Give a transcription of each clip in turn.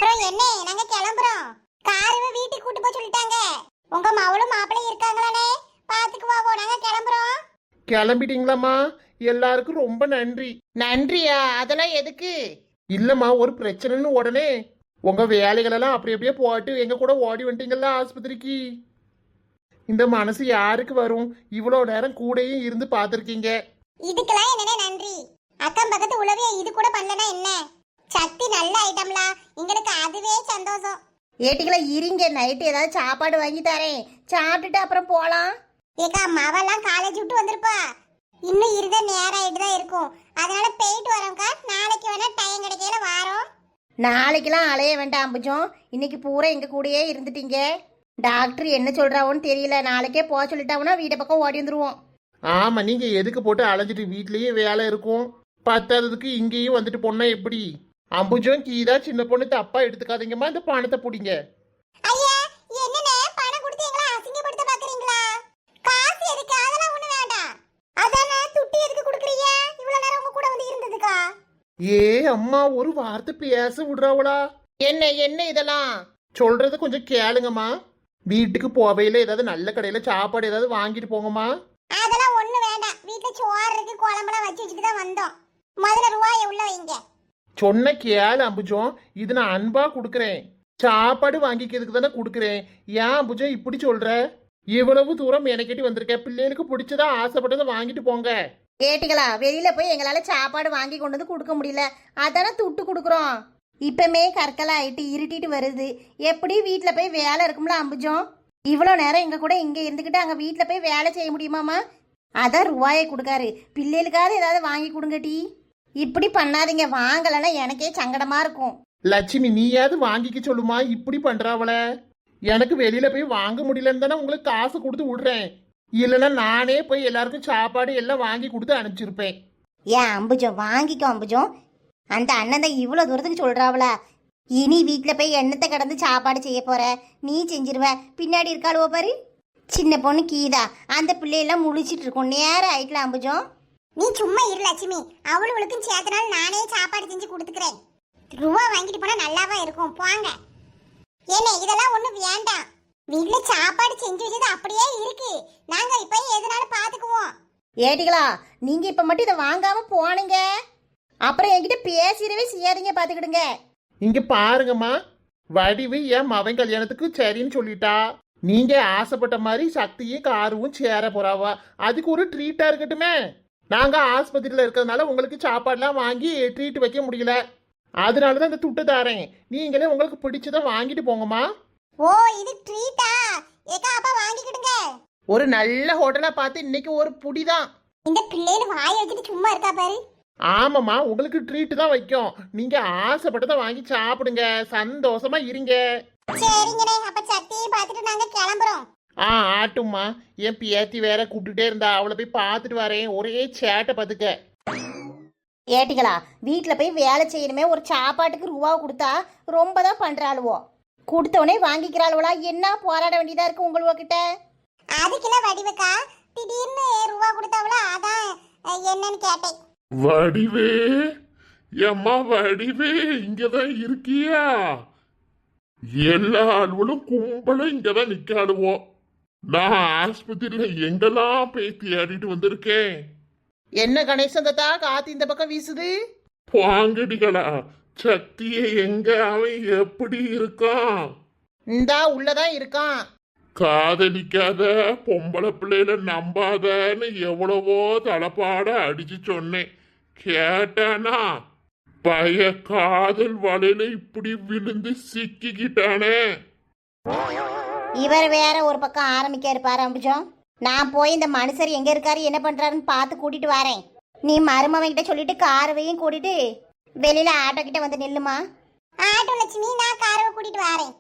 அப்புறம் என்ன, நாங்க கிளம்புறோம். காருவ வீட்டுக்கு கூட்டி போய் சொல்லிட்டாங்க. உங்க மவளும் மாப்பிளையும் இருக்காங்களானே, பாத்துக்குவாவோ. நாங்க கிளம்புறோம். கிளம்பிட்டீங்களாம்மா? எல்லாருக்கும் ரொம்ப நன்றி. நன்றியா? அதெல்லாம் எதுக்கு? இல்லம்மா, ஒரு பிரச்சனைன்னு உடனே உங்க வேலைகளெல்லாம் அப்படி அப்படியே போட்டு எங்க கூட ஓடி வந்துட்டீங்கல்ல ஆஸ்பத்திரிக்கு. இந்த மனசு யாருக்கு வரும்? இவ்வளோ நேரம் கூடயும் இருந்து பார்த்துருக்கீங்க. இதுக்கெல்லாம் என்னனே நன்றி. அக்கம் பக்கத்து உளவிய இது கூட பண்ணலனா என்ன? சக்தி நல்ல ஐட்டம்லா, எங்களுக்கு அதுவே சந்தோஷம். ஏட்டிகளா இருங்க, நைட்டு ஏதாவது சாப்பாடு வாங்கி தரேன், சாப்பிட்டுட்டு அப்புறம் போலாம். ஏக்கா, மவெல்லாம் காலேஜ் விட்டு வந்திருப்பா. இன்னும் இருந்த நேரம் ஆயிட்டு தான் இருக்கும். அதனால போயிட்டு வரோம்க்கா. நாளைக்கு வேணா டைம் கிடைக்கல வாரோம். நாளைக்கெல்லாம் அலைய வேண்டாம் அம்புஜம், இன்னைக்கு பூரா எங்க கூடயே இருந்துட்டீங்க. டாக்டர் என்ன சொல்றாவோன்னு தெரியல, நாளைக்கே போக சொல்லிட்டாங்கன்னா வீட்டை பக்கம் ஓடி வந்துருவோம். ஆமா, நீங்க எதுக்கு போட்டு அலைஞ்சிட்டு வீட்லயே வேலை இருக்கும். பத்தாததுக்கு இங்கேயும் வந்துட்டு போனா எப்படி? அம்புஜம் கீதா சின்ன பொண்ணு தப்பா எடுத்துக்காதீங்கம்மா, இந்த பணத்தை பிடிங்க. ஐயா, என்னனே பணம் கொடுத்து எங்களை அசிங்கப்படுத்த பாக்குறீங்களா? காசு எதுக்கு? அதெல்லாம் ஒண்ணு வேண்டாம். அதானே துட்டி எதுக்கு குடுக்குறீங்க? இவ்வளவு நேரம் உங்க கூட வந்து இருந்ததுக்கா? ஏ அம்மா, ஒரு வார்த்தை பேச விடுறாவளா? என்ன என்ன இதெல்லாம்? சொல்றது கொஞ்சம் கேளுங்கம்மா. வீட்டுக்கு போவையில ஏதாவது நல்ல கடையில சாப்பாடு ஏதாவது வாங்கிட்டு போங்கம்மா. அதெல்லாம் ஒண்ணு வேண்டாம். வீட்டுல சோறு இருக்கு, குழம்பெல்லாம் வச்சு வச்சுட்டு தான் வந்தோம். முதல்ல ரூபாயை உள்ள வைங்க. சொன்ன கேளு அம்புஜம், இது நான் அன்பா கொடுக்குறேன். சாப்பாடு வாங்கிக்கிறதுக்கு தானே கொடுக்குறேன். ஏன் அம்புஜம் இப்படி சொல்ற? இவ்வளவு தூரம் மெனக்கெட்டி வந்திருக்க, பிள்ளைகளுக்கு பிடிச்சதா ஆசைப்பட்டதை வாங்கிட்டு போங்க. ஏட்டிகளா, வெளியில போய் எங்களால சாப்பாடு வாங்கி கொண்டு வந்து கொடுக்க முடியல, அதானே துட்டு கொடுக்குறோம். இப்பமே கற்களை ஆயிட்டு இருட்டிட்டு வருது, எப்படி வீட்டில் போய் வேலை இருக்கும்ல அம்புஜம்? இவ்வளோ நேரம் எங்க கூட இங்கே இருந்துக்கிட்டு அங்கே வீட்டில் போய் வேலை செய்ய முடியுமாமா? அதான் ரூபாயை கொடுக்காரு, பிள்ளைகளுக்காவது ஏதாவது வாங்கி கொடுங்க டீ. இப்படி பண்ணாதீங்க, வாங்கலைன்னா எனக்கே சங்கடமா இருக்கும். லட்சுமி, நீயாவது வாங்கிக்க சொல்லுமா, இப்படி பண்றாவள? எனக்கு வெளியில போய் வாங்க முடியலன்னு தானே உங்களுக்கு காசு கொடுத்து விடுறேன். இல்லைன்னா நானே போய் எல்லாருக்கும் சாப்பாடு எல்லாம் வாங்கி கொடுத்து அனுப்பிச்சிருப்பேன். ஏன் அம்புஜம், வாங்கிக்கோ அம்புஜம். அந்த அண்ணன் தான் இவ்வளோ தூரத்துக்கு சொல்றாவளா? இனி வீட்டில் போய் எண்ணத்தை கடந்து சாப்பாடு செய்ய போற, நீ செஞ்சிருவ. பின்னாடி இருக்காளுவோ பாரு, சின்ன பொண்ணு கீதா, அந்த பிள்ளையெல்லாம் முழிச்சிட்டு இருக்கும். நேரம் ஆயிட்டல அம்புஜம். நீ சும்மா இரு லட்சுமி. அவளுக்கும் சேர்த்தனால நானே சாப்பாடு செஞ்சு கொடுத்துக்கிறேன். ரூபா வாங்கிட்டு போனா நல்லாவா இருக்கும்? போங்க. ஏனே, இதெல்லாம் ஒண்ணு வேண்டாம். வீட்டுல சாப்பாடு செஞ்சு வச்சது அப்படியே இருக்கு. நாங்க இப்ப எதனாலும் பாத்துக்குவோம். ஏட்டிகளா, நீங்க இப்ப மட்டும் இதை வாங்காம போனீங்க, அப்புறம் என்கிட்ட பேசிடவே செய்யாதீங்க, பாத்துக்கிடுங்க. இங்க பாருங்கம்மா, வடிவு என் மவன் கல்யாணத்துக்கு சரின்னு சொல்லிட்டா. நீங்க ஆசைப்பட்ட மாதிரி சக்தியும் காருவும் சேர போறாவா. அதுக்கு ஒரு ட்ரீட்டா இருக்கட்டுமே. நாங்க ஆஸ்பத்திரியில இருக்கிறதுனால உங்களுக்கு சாப்பாடுலாம் வாங்கி ட்ரீட் வைக்க முடியல. அதனாலதான் இந்த துட்டு தாரேன். நீங்களே உங்களுக்கு பிடிச்சதை வாங்கிட்டு போங்கம்மா. ஓ, இது ட்ரீட்டா? ஏக்கா, அப்ப வாங்கிக்கிடுங்க. ஒரு நல்ல ஹோட்டலா பார்த்து இன்னைக்கு ஒரு புடிதான். இந்த பிள்ளைகள் வாயை வச்சுட்டு சும்மா இருக்கா பாரு. ஆமாம்மா, உங்களுக்கு ட்ரீட் தான் வைக்கும். நீங்க ஆசைப்பட்டதை வாங்கி சாப்பிடுங்க, சந்தோஷமா இருங்க. சரிங்கண்ணே, அப்ப சக்தியை பார்த்துட்டு நாங்க கிளம்புறோம். ஆட்டும்மா. என் பேத்தி வேற கூப்பிட்டுட்டே இருந்தா, அவளை போய் பார்த்துட்டு வரேன். ஒரே சேட்டை பார்த்துக்க. ஏட்டிகளா, வீட்டில் போய் வேலை செய்யணுமே, ஒரு சாப்பாட்டுக்கு ரூபா கொடுத்தா ரொம்ப தான் பண்றாளுவோ. கொடுத்தவனே வாங்கிக்கிறாளுவளா? என்ன போராட வேண்டியதா இருக்கு உங்கள்கிட்ட? அதுக்கெல்லாம் வடிவுக்கா, திடீர்னு ரூபா கொடுத்தாவளா, அதான் என்னன்னு கேட்டேன். வடிவே, எம்மா வடிவே, இங்கதான் இருக்கியா? எல்லா ஆளுவலும் கும்பலும் இங்கதான் நிக்காளுவோம். நான் ஆஸ்பத்திரியில எங்கெல்லாம் போய் தேடிட்டு வந்திருக்கேன். என்ன கணேசன் தாத்தா, காத்து இந்த பக்கம் வீசுது. பாங்கடிகளா, சக்திய எங்க, அவன் எப்படி இருக்கான்? இந்தா உள்ளதான் இருக்கான். காதலிக்காத, பொம்பளை பிள்ளையில நம்பாதன்னு எவ்வளவோ தலைப்பாட அடிச்சு சொன்னேன். கேட்டானா? பய காதல் வலையில இப்படி விழுந்து சிக்கிக்கிட்டானே. இவர் வேற ஒரு பக்கம் ஆரம்பிக்க இருப்பாரு அம்புஜம். நான் போய் இந்த மனுஷர் எங்க இருக்காரு, என்ன பண்றாருன்னு பார்த்து கூட்டிட்டு வரேன். நீ மருமவன் கிட்ட சொல்லிட்டு காரவையும் கூட்டிட்டு வெளியில ஆட்டோ கிட்ட வந்து நில்லுமா. ஆட்டோ லட்சுமி, நான் காரவை கூட்டிட்டு வரேன்.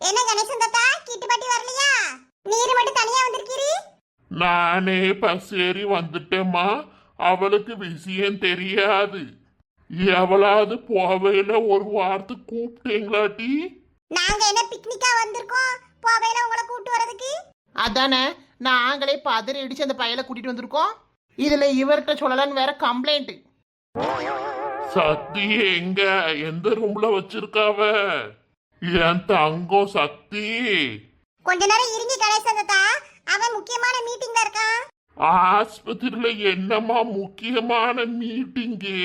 என்ன கணேசன் தாத்தா, கிட்டுப்பட்டி வரலையா? நீர் மட்டும் தனியா வந்திருக்கீரு? நானே பஸ் ஏறி வந்துட்டேம்மா. அவளுக்கு விஷயம் தெரியாது. எவளாவது போவையில ஒரு வார்த்தை கூப்பிட்டீங்களாட்டி? நாங்க என்ன பிக்னிக்கா வந்திருக்கோம் போவையில உங்களை கூப்பிட்டு வரதுக்கு? அதானே, நாங்களே பதறி அடிச்சு அந்த பையலை கூட்டிட்டு வந்திருக்கோம். இதுல இவர்கிட்ட சொல்லலான்னு வேற கம்ப்ளைண்ட். சக்தி எங்க எந்த ரூம்ல வச்சிருக்காவ என் தங்கம் சக்தி? கொஞ்ச நேரம் இருங்கி கணேசன் தாத்தா, அவன் முக்கியமான மீட்டிங்ல இருக்கான். ஆஸ்பத்திரியில என்னமா முக்கியமான மீட்டிங்கு?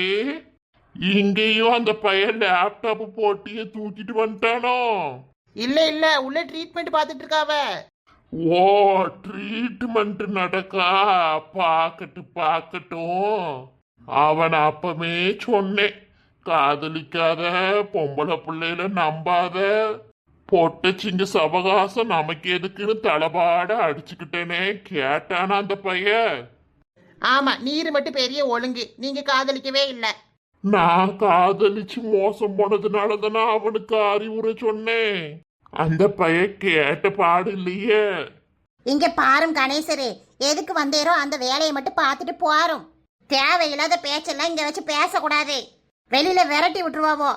இங்கேயும் அந்த பையன் லேப்டாப் போட்டிய தூக்கிட்டு வந்துட்டானோ? இல்ல உள்ள ட்ரீட்மெண்ட் பார்த்துட்டு இருக்காவ. ஓ, ட்ரீட்மெண்ட் நடக்கா? பாக்கட்டும். அவன் அப்பமே சொன்னேன், காதலிக்காத, பொம்பளை பிள்ளையில நம்பாத, பொட்டச்சிங்க சவகாசம் நமக்கு எதுக்குன்னு தலபாட அடிச்சுக்கிட்டேனே. கேட்டானா அந்த பையன்? ஆமா, நீர் மட்டும் பெரிய ஒழுங்கு, நீங்க காதலிக்கவே இல்ல. நான் காதலிச்சு மோசம் போனதுனால தானே அவனுக்கு அறிவுரை சொன்னேன். அந்த பையன் கேட்ட பாடு இல்லையே. இங்க பாரும் கணேசரே, எதுக்கு வந்தேரோ அந்த வேலையை மட்டும் பார்த்துட்டு போறோம். தேவையில்லாத பேச்செல்லாம் இங்க வச்சு பேசக்கூடாது, வெளியில விரட்டி விட்டுருவாவோ.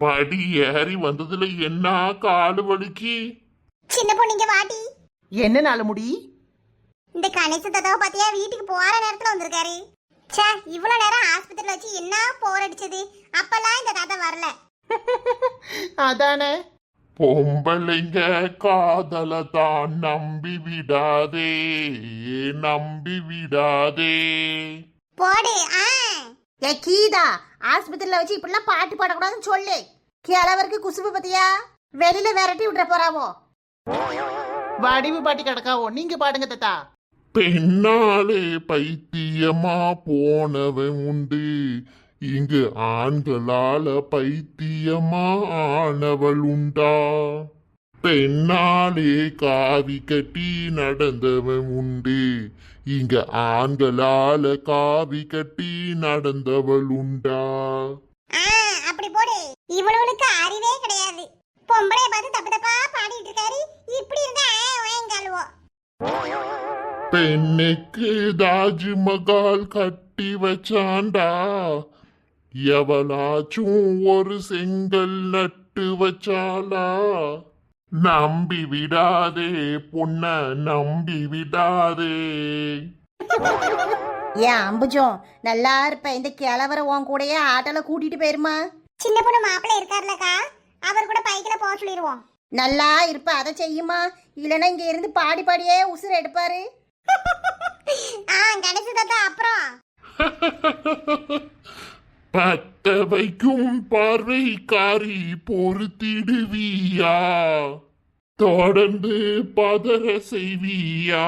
படி ஏறி வந்ததுல என்ன காலு வலிக்கு? சின்ன பொண்ணு இங்க வாட்டி. என்ன நாள் முடி? இந்த கணேசன் தாத்தாவை பாத்தியா, வீட்டுக்கு போற நேரத்துல வந்திருக்காரு. ச்சே, இவ்வளவு நேரம் ஆஸ்பத்திரியில வச்சு என்ன போர் அடிச்சது. அப்பெல்லாம் இந்த தாத்தா வரல. அதானே. பொம்பளைங்க காதல தான் நம்பி விடாதே. போடு. ஏ கீதா, ஆஸ்பத்திரியில வச்சு இப்படிலாம் பாட்டு பாடக்கூடாதுன்னு சொல்லு. கிழவருக்கு குசுபு பத்தியா, வெளியில விரட்டி விட்டுற போறாவோ. வடிவு பாட்டி கிடக்காவோ, நீங்க பாடுங்க தாத்தா. பெண்ணாலே பைத்தியமா போனவன் உண்டு, இங்கு ஆண்களால பைத்தியமா ஆனவள் உண்டா? பெண்ணாலே காவி கட்டி நடந்தவன் உண்டு, இங்க ஆண்களால காவி கட்டி நடந்தவள் உண்டா? அப்படி போடு. இவ்வளவுக்கு அறிவே கிடையாது. பொம்பளைய பார்த்து தப்பு தப்பா பாடிட்டு இருக்காரு. இப்படி இருந்தா வாங்கல்வோ. பெண்ணுக்கு தாஜ்மஹால் கட்டி வச்சாண்டா, எவளாச்சும் ஒரு செங்கல் நட்டு வச்சாலா? நம்பி விடாதே பொண்ண, நம்பி விடாதே. ஏன் அம்புஜம், நல்லா இருப்ப. இந்த கிழவரை உன் கூடயே ஆட்டோல கூட்டிட்டு போயிருமா? சின்ன பொண்ணு மாப்பிள்ளை இருக்காருலக்கா, அவர் கூட பைக்ல போக சொல்லிடுவோம். நல்லா இருப்ப, அதை செய்யுமா? இல்லைன்னா இங்க இருந்து பாடி பாடியே உசுர் எடுப்பாரு. கணேசன் தாத்தா அப்புறம் பத்த வைக்கும் பார்வைக்காரி பொறுத்திடுவியா? தொடர்ந்து பதற செய்வியா?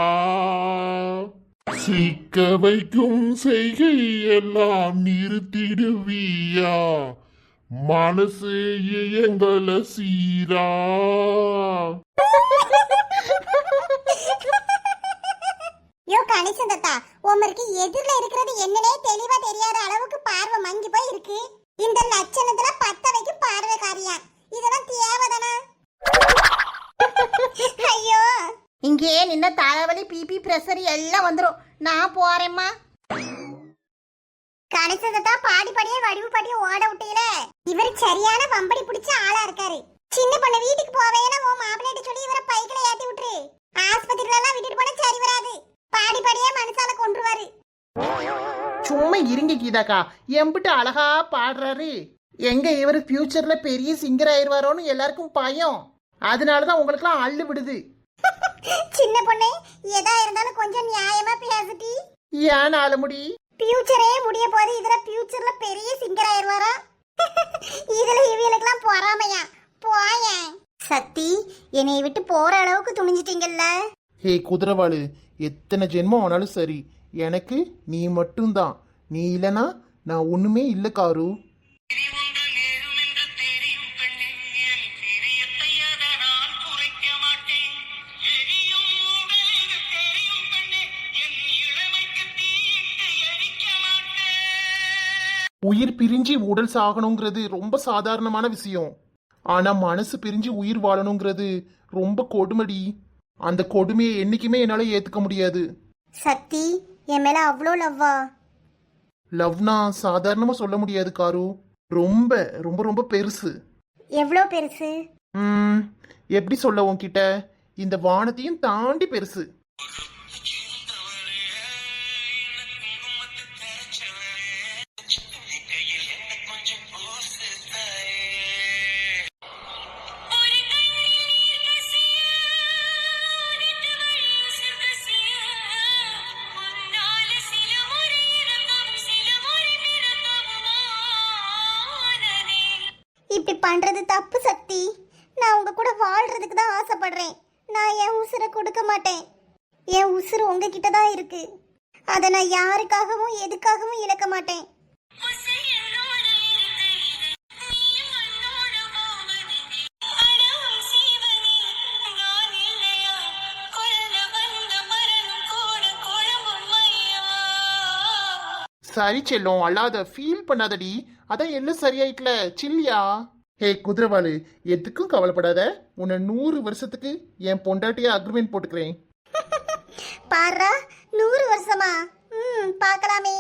சிக்க வைக்கும் செய்கை எல்லாம் நிறுத்திடுவியா? மனசு எங்கள சீரா? யோ கணேசன் தாத்தா, உமருக்கு எதிரில இருக்கிறது என்னன்னே தெளிவா தெரியாத அளவுக்கு பார்வை மங்கி போய் இருக்கு. இந்த லட்சணத்துல பத்த வைக்கும் பார்வைக்காரியா? இதெல்லாம் தேவைதானா? ஐயோ, இங்கே நின்ன தலைவலி, பிபி, பிரஷர் எல்லாம் வந்துடும். நான் போறேம்மா. கணேசன் தாத்தா பாடி பாடியே வடிவு பாடியே ஓட விட்டீல. இவர் சரியான வம்படி பிடிச்ச ஆளா இருக்காரு. சின்ன பொண்ணு வீட்டுக்கு போவேன்னா உன் மாப்பிள்ளைட்ட சொல்லி இவரை பைக்கில ஏத்தி விட்டுரு. ஆஸ்பத்திரியில எல்லாம் விட்டுட்டு போனா சரி வராது. பாடி பாடியே மனசால கொன்றுவாரு. சும்மா இருங்க கீதாக்கா, எம்பிட்டு அழகா பாடுறாரு. எங்க இவர் ஃபியூச்சர்ல பெரிய சிங்கர் ஆயிருவாரோன்னு எல்லாருக்கும் பயம். அதனாலதான் உங்களுக்குலாம் அள்ளு விடுது. சின்ன பொண்ணு, எதா இருந்தாலும் கொஞ்சம் நியாயமா பேசிட்டி. ஏன் ஆளமுடி? ஃபியூச்சரே முடிய போது, இதுல ஃபியூச்சர்ல பெரிய சிங்கர் ஆயிருவாரா? இதுல இவங்களுக்குலாம் பொறாமையா? போயேன். சக்தி, என்னை விட்டு போற அளவுக்கு துணிஞ்சிட்டீங்கல்ல. ஹே குதிரவாளு, எத்தனை ஜென்மம் ஆனாலும் சரி, எனக்கு நீ மட்டும்தான். நீ இல்லனா நான் ஒண்ணுமே இல்லை காரு. உயிர் பிரிஞ்சு உடல் சாகணுங்கிறது ரொம்ப சாதாரணமான விஷயம். ஆனா மனசு பிரிஞ்சு உயிர் வாழணுங்கிறது ரொம்ப கொடுமடி. அந்த கொடுமையை என்னைக்குமே என்னால ஏத்துக்க முடியாது. சக்தி, என் மேல அவ்வளோ லவ்வா? லவ்னா சாதாரணமா சொல்ல முடியாது காரு. ரொம்ப ரொம்ப ரொம்ப பெருசு. எவ்வளோ பெருசு? எப்படி சொல்ல உன்கிட்ட, இந்த வானத்தையும் தாண்டி பெருசு. பண்றது தப்பு சக்தி. நான் உங்க கூட வாழ்றதுக்கு தான் ஆசைப்படுறேன். நான் என் உசுரை கொடுக்க மாட்டேன். என் உசுறு உங்ககிட்ட தான் இருக்கு. அதை நான் யாருக்காகவும் எதுக்காகவும் இழக்க மாட்டேன். சரி செல்லம், அல்லாத ஃபீல் பண்ணாதடி. அதான் எல்லாம் சரியாயிட்டல, சில்லியா. ஹே குதிரவாளு, எதுக்கும் கவலைப்படாத. உன்னை 100 வருஷத்துக்கு என் பொண்டாட்டியா அக்ரிமெண்ட் போட்டுக்கிறேன். பாரா 100 வருஷமா? பார்க்கலாமே.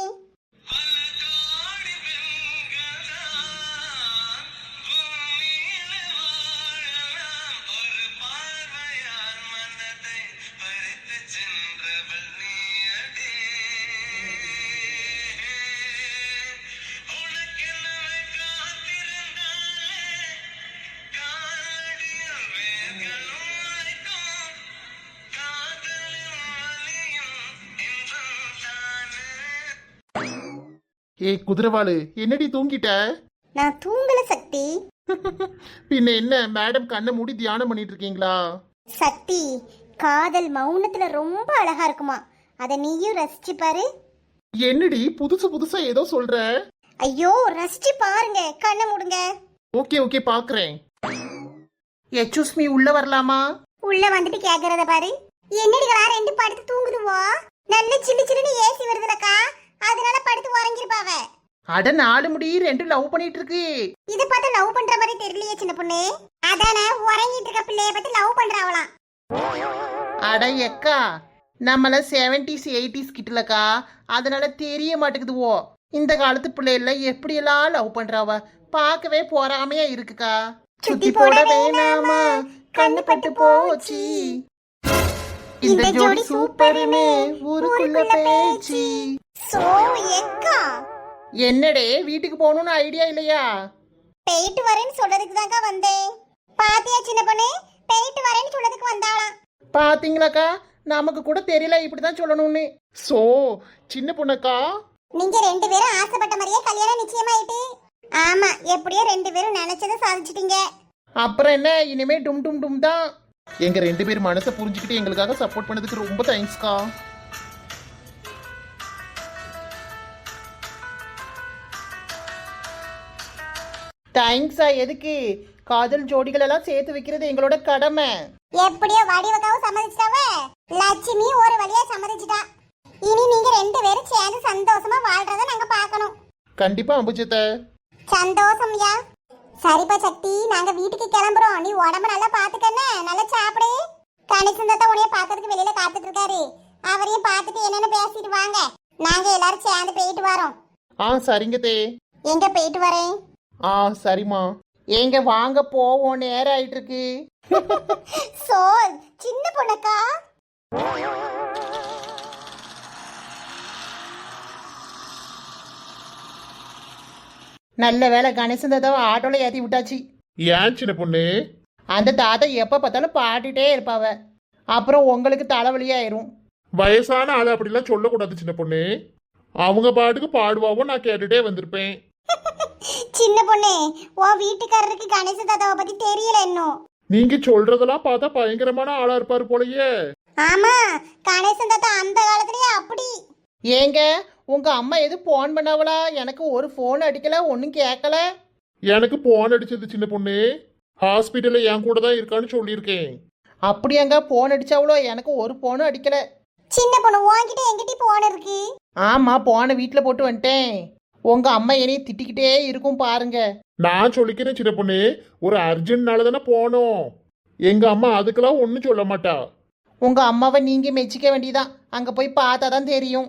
ஏ குதிரவாளு, என்னடி தூங்கிட்ட? நான் தூங்கல சக்தி. பின்ன என்ன மேடம் கண்ணை மூடி தியானம் பண்ணிட்டு இருக்கீங்களா? சக்தி, காதல் மௌனத்துல ரொம்ப அழகா இருக்குமா. அத நீயும் ரசிச்சு பாரு. என்னடி புதுசு புதுசா ஏதோ சொல்ற? ஐயோ, ரசிச்சு பாருங்க. கண்ணை மூடுங்க. ஓகே ஓகே பாக்குறேன். எக்ஸ்கூஸ் மீ, உள்ள வரலாமா? உள்ள வந்துட்டு கேக்குறத பாரு. என்னடிகளா ரெண்டு படுத்து தூங்குதுவோ? நல்ல சில்லு சில்லுன்னு ஏசி வருதுலக்கா, அதனால படுத்து உறங்கிருப்பாவ. அட 4 முடி 2 லவ் பண்ணிட்டு இருக்கு. இத பார்த்தா லவ் பண்ற மாதிரி தெரியலையே சின்ன பொண்ணு. அதானே உறங்கிட்டு இருக்க பிள்ளைய பத்தி லவ் பண்றாவலாம். அட எக்கா, நம்மள 70s 80s கிட்டலக்கா, அதனால தெரிய மாட்டேங்குதுவோ. இந்த காலத்து பிள்ளைல எப்படியெல்லாம் லவ் பண்றாவ, பார்க்கவே பொறாமையா இருக்குக்கா. சுத்தி போட வேணாமா, கண்ணு பட்டு போச்சு. இந்த ஜோடி சூப்பர்னு ஊருக்குள்ள பேச்சு. சோ எக்கா, என்னடே வீட்டுக்கு போகணும்னு ஐடியா இல்லையா? போயிட்டு வரேன்னு சொல்றதுக்கு தான்க்கா வந்தேன். பாத்தியா சின்ன பொண்ணு, போயிட்டு வரேன்னு சொல்றதுக்கு வந்தாளாம். பாத்தீங்களாக்கா, நமக்கு கூட தெரியல இப்படிதான் சொல்லணும்னு. சோ சின்ன பொண்ணக்கா, நீங்க 2 பேரும் ஆசைப்பட்ட மாதிரியே கல்யாணம் நிச்சயமாயிட்டு. ஆமா, எப்படியோ 2 பேரும் நினைச்சதை சாதிச்சிட்டீங்க. அப்புறம் என்ன, இனிமே டும் டும் டும் தான். எங்க 2 பேர் மனசை புரிஞ்சுக்கிட்டு எங்களுக்காக சப்போர்ட் பண்ணதுக்கு ரொம்ப தேங்க்ஸ்க்கா. தேங்க்ஸா எதுக்கு? காதல் ஜோடிகள் எல்லாம் சேர்த்து வைக்கிறது எங்களோட கடமை. எப்படியோ வடிவக்காவும் சம்மதிச்சிட்டாவ. லட்சுமி ஒரு வழியா சம்மதிச்சிட்டா. இனி நீங்க 2 பேரும் சேர்ந்து சந்தோஷமா வாழ்றத நாங்க பார்க்கணும். கண்டிப்பா அம்புஜத்தை. சந்தோஷம்யா. சரிப்பா சக்தி, நாங்க வீட்டுக்கு கிளம்புறோம். நீ உடம்ப நல்லா பாத்துக்கன்னு, நல்லா சாப்பிடு. கணிசந்தத்தை உனைய பாக்கிறதுக்கு வெளியில காத்துட்டு இருக்காரு. அவரையும் பார்த்துட்டு என்னன்னு பேசிட்டு வாங்க. நாங்க எல்லாரும் சேர்ந்து போயிட்டு வரோம். சரிங்க தே. எங்க போயிட்டு வரேன்? சரிம்மா. எங்க வாங்க போவோம், நேரம் ஆயிட்டு இருக்கு. சோல் சின்ன பொண்ணக்கா. நல்ல வேலை, கணேசன் தாத்தாவை ஆட்டோல ஏத்தி விட்டாச்சு. ஏன் சின்ன பொண்ணு? அந்த தாத்தா எப்ப பார்த்தாலும் பாடிட்டே இருப்பாவ. அப்புறம் உங்களுக்கு தலைவலியாயிரும். வயசான ஆளு அப்படிலாம் சொல்லக்கூடாது சின்ன பொண்ணு. அவங்க பாட்டுக்கு பாடுவாவோ, நான் கேட்டுட்டே வந்திருப்பேன். சின்ன பொண்ணு, உன் வீட்டுக்காரருக்கு கணேச தாத்தாவை பத்தி தெரியல இன்னும். நீங்க சொல்றதெல்லாம் பார்த்தா பயங்கரமான ஆளா இருப்பாரு போலயே. ஆமா, கணேசன் தாத்தா அந்த காலத்திலேயே அப்படி. ஏங்க, உங்க அம்மா எது போன் பண்ணாவளா? எனக்கு ஒரு போன் அடிக்கல, ஒன்னும் கேட்கல. எனக்கு போன் அடிச்சது சின்ன பொண்ணு. ஹாஸ்பிட்டல்ல என் கூட தான் இருக்கான்னு சொல்லியிருக்கேன். அப்படியாங்க, போன் அடிச்சாவளோ? எனக்கு ஒரு போனும் அடிக்கல. சின்ன பொண்ணு, உன்கிட்ட எங்கிட்ட போன் இருக்கு? ஆமா, போனை வீட்டுல போட்டு வந்துட்டேன். உங்க அம்மா என்னைய திட்டிக்கிட்டே இருக்கும் பாருங்க. நான் சொல்லிக்கிறேன் சின்ன பொண்ணு, ஒரு அர்ஜென்ட்னால தானே போனோம். எங்க அம்மா அதுக்கெல்லாம் ஒன்னும் சொல்ல மாட்டா. உங்க அம்மாவை நீங்க மெச்சிக்க வேண்டியதான், அங்க போய் பார்த்தாதான் தெரியும்.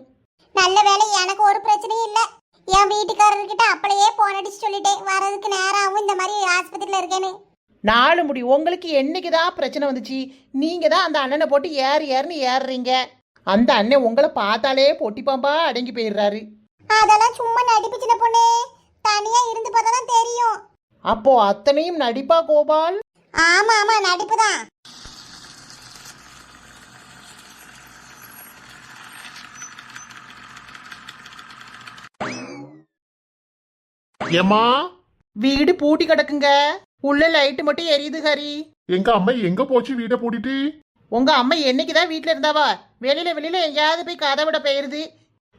நல்ல வேலை, எனக்கு ஒரு பிரச்சனையும் இல்ல. என் வீட்டுக்காரர்கிட்ட அப்பளையே போன் அடிச்சு சொல்லிட்டேன், வரதுக்கு நேரம் ஆகும், இந்த மாதிரி ஆஸ்பத்திரியில இருக்கேன்னு. 4 முடி. உங்களுக்கு என்னைக்குதான் பிரச்சனை வந்துச்சு? நீங்க தான் அந்த அண்ணனை போட்டு ஏறுன்னு ஏறுறீங்க. அந்த அண்ணன் உங்களை பார்த்தாலே பொட்டி பாம்பா அடங்கி போயிடுறாரு. அதெல்லாம் சும்மா நடிப்பு சின்ன பொண்ணு, தனியா இருந்து பார்த்தா தான் தெரியும். அப்போ அத்தனையும் நடிப்பா கோபால்? ஆமா ஆமா, நடிப்பு தான். ஏமா, வீடு பூட்டி கிடக்குங்க. உள்ள லைட்டு மட்டும் எரியுது ஹரி. எங்க அம்மா எங்க போச்சு வீட்டை பூட்டிட்டு? உங்க அம்மா என்னைக்குதான் வீட்ல இருந்தாவா? வெளியில எங்கேயாவது போய் கதை விட போயிருது.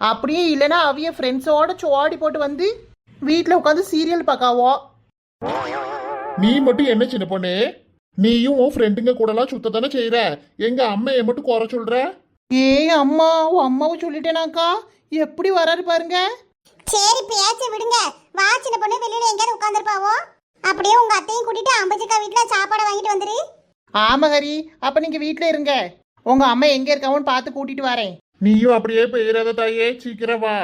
அப்படியே இல்லைன்னா அவிய ஃப்ரெண்ட்ஸோட சோடி போட்டு வந்து வீட்டில் உட்காந்து சீரியல் பார்க்காவோ. நீ மட்டும் என்ன சின்ன பொண்ணு, நீயும் உன் ஃப்ரெண்டுங்க கூடலாம் சுத்தத்தானே செய்யற, எங்க அம்மையை மட்டும் குறை சொல்ற? ஏய் அம்மா, உன் அம்மாவை சொல்லிட்டேனாக்கா, எப்படி வராரு பாருங்க. சரி பேச்ச விடுங்க. வா சின்ன பொண்ணு, வெளியில எங்கேயாவது உட்காந்துருப்பாவோ. அப்படியே உங்க அத்தையும் கூட்டிட்டு அம்பஜக்கா வீட்டுல சாப்பாடு வாங்கிட்டு வந்துரு. ஆமா ஹரி, அப்ப நீங்க வீட்ல இருங்க. உங்க அம்மா எங்க இருக்காவன்னு பார்த்து கூட்டிட்டு வரேன். நீயும் அப்படியே போயிடாத தாயே, சீக்கிரம் வா.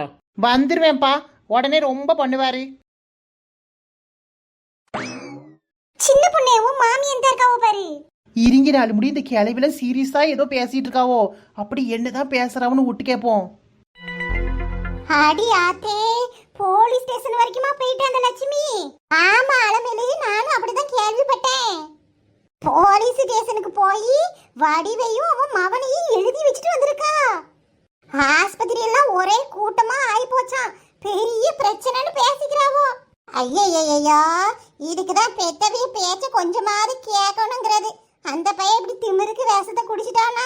வந்துருவேன்ப்பா, உடனே ரொம்ப பண்ணுவாரு. சின்ன பொண்ணே, உன் மாமி எந்த இருக்காவோ பாரு. இருங்கி நாலு முடி இந்த கிளவில சீரியஸா ஏதோ பேசிட்டு இருக்காவோ. அப்படி என்னதான் பேசுறாவன்னு விட்டு கேட்போம். அடி ஆத்தே, போலீஸ் ஸ்டேஷன் வரைக்குமா போயிட்டு அந்த லட்சுமி? ஆமா அலமேலு, நானும் அப்படிதான் கேள்விப்பட்டேன். போலீஸ் ஸ்டேஷனுக்கு போய் வடிவையும் அவன் மவனையும் எழுதி வச்சுட்டு வந்திருக்கா. ஆஸ்பத்திரி எல்லாம் ஒரே கூட்டமா ஆயி போச்சான். பெரிய பிரச்சனைன்னு பேசிக்கிறாவோ. ஐயய்யய்யா, இதுக்குதான் பெத்தவிய பேச்ச கொஞ்சமாவது கேட்கணுங்கிறது. அந்த பையன் இப்படி திமிருக்கு வேஷத்தை குடிச்சிட்டானா?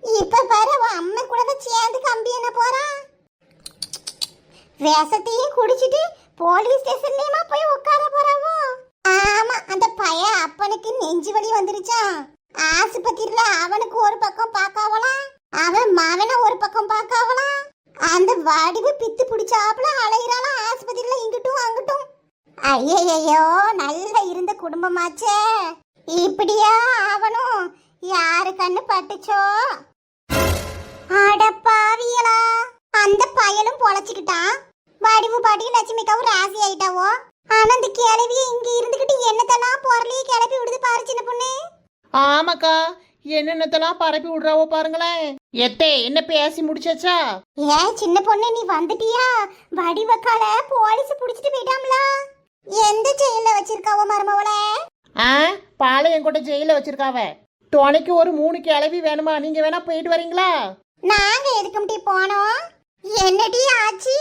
இப்ப பாரு, அவன் அம்மா கூட சேர்ந்து கம்பி என்ன போறான். வேஷத்தையும் குடிச்சிட்டு போலீஸ் ஸ்டேஷன்லயுமா போய் உட்கார போறாவோ. ஆமா, அந்த பையன் அப்பனுக்கு நெஞ்சு வலி வந்துருச்சான். ஆஸ்பத்திரியில அவனுக்கு ஒரு பக்கம் பார்க்காவலாம், அவன் மவனை ஒரு பக்கம் பார்க்காவலாம். அந்த வடிவு பித்து பிடிச்சாப்புல அலையிறாலாம் ஆஸ்பத்திரியில இங்கிட்டும் அங்கிட்டும். ஐயையோ, நல்ல இருந்த குடும்பமாச்சே, இப்படியா ஆவணும்? யாரு கண்ணு பட்டுச்சோ? அடப்பாவியலா, அந்த பயலும் பொழைச்சுக்கிட்டான். வடிவு பாட்டி லட்சுமிக்காவும் ராசி ஆயிட்டாவோ. ஆனா அந்த கிளவிய இங்க இருந்துகிட்டு என்னத்தெல்லாம் பொருளையே கிளப்பி விடுது பாரு சின்ன பொண்ணு. ஆமாக்கா, என்னென்னத்தெல்லாம் பரப்பி விடுறாவோ பாருங்களேன். எத்தே, என்ன பேசி முடிச்சாச்சா? ஏன் சின்ன பொண்ணு, நீ வந்துட்டியா? வடிவக்கால போலீஸ் புடிச்சிட்டு போயிட்டாம்ல. எந்த ஜெயில வச்சிருக்காவோ மருமவளே? பாளையங்கோட்டை ஜெயில வச்சிருக்காவ. துணைக்கு ஒரு 3 கிளவி வேணுமா? நீங்க வேணா போயிட்டு வரீங்களா? நாங்க எதுக்கும்டி போனோம்? என்னடி ஆச்சு?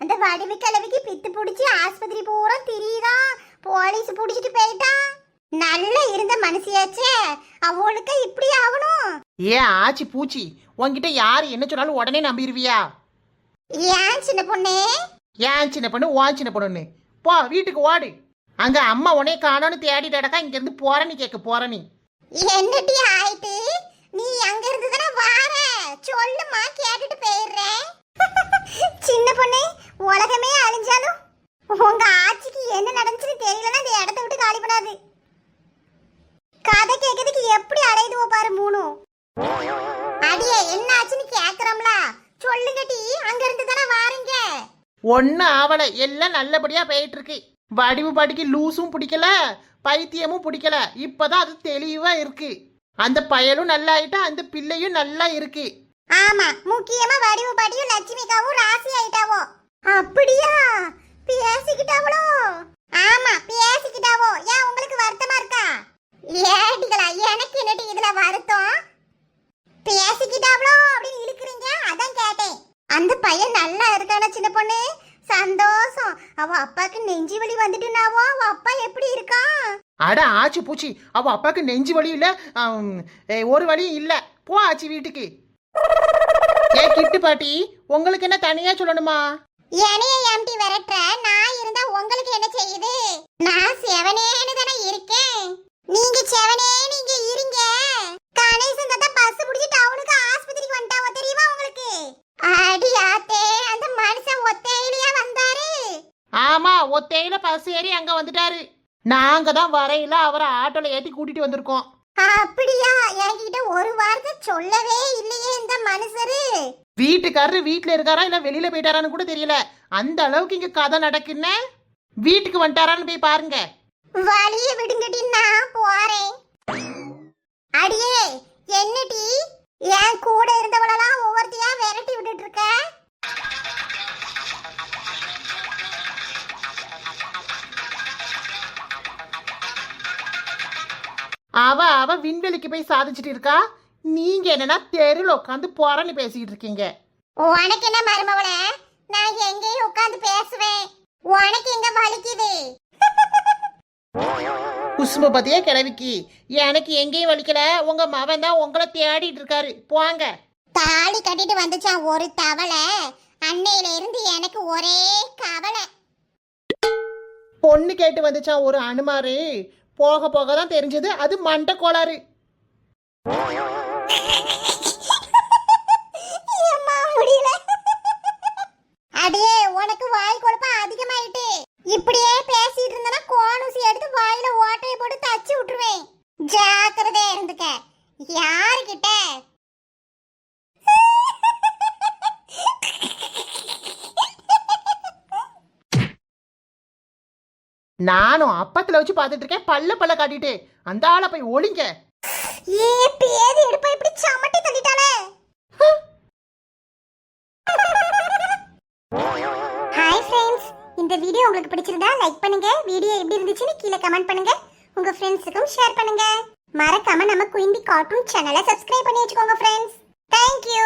அந்த வடிவு கிளவிக்கு பித்து பிடிச்சி ஆஸ்பத்திரி பூரா திரியுதா, போலீஸ் புடிச்சிட்டு போயிட்டா. நல்ல இருந்த மனுஷியாச்சே, அவளுக்கு இப்படி ஆகணும்? ஏன் ஆச்சி பூச்சி, உன்கிட்ட யாரு என்ன சொன்னாலும் உடனே நம்பிடுவியா? ஏன் சின்ன பொண்ணே? ஏன் சின்ன பொண்ணு, உன் சின்ன பொண்ணு, போ வீட்டுக்கு ஓடு. அங்க அம்மா உன்னைய காணோன்னு தேடிட்டு அடக்கா, இங்க இருந்து போறனி கேட்க போறனி. என்னடி ஆயிட்டு? நீ அங்க இருந்து தானே வார, சொல்லுமா, கேட்டுட்டு போயிடுறேன். சின்ன பொண்ணே, உலகமே அழிஞ்சாலும் உங்க ஆட்சிக்கு என்ன நடந்துச்சுன்னு தெரியலன்னா இந்த இடத்த விட்டு காலி பண்ணாது. கதை கேட்கறதுக்கு எப்படி அலையுதுவோ பாரு மூணும். அடியே, என்ன ஆச்சுன்னு கேக்குறோம்ல, சொல்லுங்கடி. அங்க இருந்து தானே வாரீங்க. ஒன்னு ஆவலை, எல்லாம் நல்லபடியா போயிட்டு இருக்கு. வடிவு பாட்டிக்கு லூசும் பிடிக்கல, பைத்தியமும் பிடிக்கல. இப்பதான் அது தெளிவா இருக்கு. அந்த பயலும் நல்லா ஆயிட்டா, அந்த பிள்ளையும் நல்லா இருக்கு. ஆமா, முக்கியமா வடிவு பாட்டியும் லட்சுமிக்காவும் ராசி ஆயிட்டாவோ. அப்படியா? பேசிக்கிட்டாவளோ? ஆமா, பேசிக்கிட்டாவோ. ஏன் உங்களுக்கு வருத்தமா இருக்கா? ஏடிகளா, எனக்கு என்னடி இதுல வருத்தம்? பேசிக்கிட்டாவளோ அப்படின்னு இழுக்குறீங்க, அதான் கேட்டேன். அந்த பையன் நல்லா இருக்கானா சின்ன பொண்ணு? சந்தோஷம். அவ அப்பாக்கு நெஞ்சு வலி வந்துட்டுனாவோ. அவ அப்பா எப்படி இருக்கான்? அட ஆச்சி பூச்சி, அவ அப்பாக்கு நெஞ்சு வலி இல்ல, ஒரு வலியும் இல்ல. போ ஆச்சி வீட்டுக்கு. ஏ கிட்டு பாட்டி, உங்களுக்கு என்ன தனியா சொல்லணுமா? என்னைய ஏம்டி விரட்டுற? நான் இருந்தா உங்களுக்கு என்ன செய்யுது? நான் செவனேன்னு தானே இருக்கேன். நீங்க செவனேன்னு இங்க இருங்க. கணேசன் தாத்தா பஸ் பிடிச்சி டவுனுக்கு ஆஸ்பத்திரிக்கு வந்துட்டாவோ, தெரியுமா உங்களுக்கு? அடியாத்தே, அந்த மனுஷன் ஒத்தையிலேயே வந்தாரு. ஆமா, ஒத்தையில பஸ் ஏறி அங்க வந்துட்டாரு. நாங்க தான் வரையில அவரை ஆட்டோல ஏத்தி கூட்டிட்டு வந்திருக்கோம். அப்படியா? என்கிட்ட ஒரு வார்த்தை சொல்லவே இல்லையே இந்த மனுஷரு. வீட்டுக்காரரு வீட்டுல இருக்காரா இல்ல வெளியில போயிட்டாரான்னு கூட தெரியல. அந்த அளவுக்கு இங்க கதை நடக்குன்னு. வீட்டுக்கு வந்துட்டாரான்னு போய் பாருங்க. வழிய விடுங்கடி, நான் போறேன். அடியே, என்னடி என் கூட இருந்தவளெல்லாம் ஒவ்வொருத்தையா விரட்டி விட்டுட்டு இருக்க? அவ விண்வெளிக்கு போய் சாதிச்சுட்டு இருக்கா. நீங்க என்னன்னா தெருல உட்காந்து போறன்னு பேசிக்கிட்டு இருக்கீங்க. உனக்கு என்ன மருமவளே? நான் எங்கேயும் உட்காந்து பேசுவேன். உனக்கு எங்க வலிக்குது? குசும்ப பத்தியே கிளவிக்கு எனக்கு எங்கேயும் வலிக்கல உங்க மவன் தான் உங்களை தேடிட்டு இருக்காரு போங்க. தாலி கட்டிட்டு வந்துச்சான் ஒரு தவளை. அன்னையில இருந்து எனக்கு ஒரே கவலை. பொண்ணு கேட்டு வந்துச்சான் ஒரு அனுமாரு. போக போக தான் தெரிஞ்சது அது மண்டை கோளாறு. ஏம்மா, முடியல. அடியே, உனக்கு வாய் குழப்பம் அதிகமாயிட்டு. இப்படியே பேசிட்டு இருந்தனா கோணூசி எடுத்து வாயில ஓட்டையை போட்டு தச்சு விட்டுருவேன். ஜாக்கிரதையா இருந்துக்க. யாருக்கிட்ட? நானும் அப்பத்துல வச்சு பார்த்துட்டு இருக்கேன். பல்ல காட்டிட்டு அந்த ஆளை போய் ஒளிங்க. ஏ பேதி எடுப்பா, இப்படி சமட்டி தள்ளிட்டாளே. ஹாய் ஃப்ரெண்ட்ஸ், இந்த வீடியோ உங்களுக்கு பிடிச்சிருந்தா லைக் பண்ணுங்க. வீடியோ எப்படி இருந்துச்சுன்னு கீழே கமெண்ட் பண்ணுங்க. உங்க ஃப்ரெண்ட்ஸுக்கும் ஷேர் பண்ணுங்க. மறக்காம நம்ம குயின்டி கார்ட்டூன் சேனலை சப்ஸ்கிரைப் பண்ணி வச்சுக்கோங்க ஃப்ரெண்ட்ஸ். தேங்க்யூ.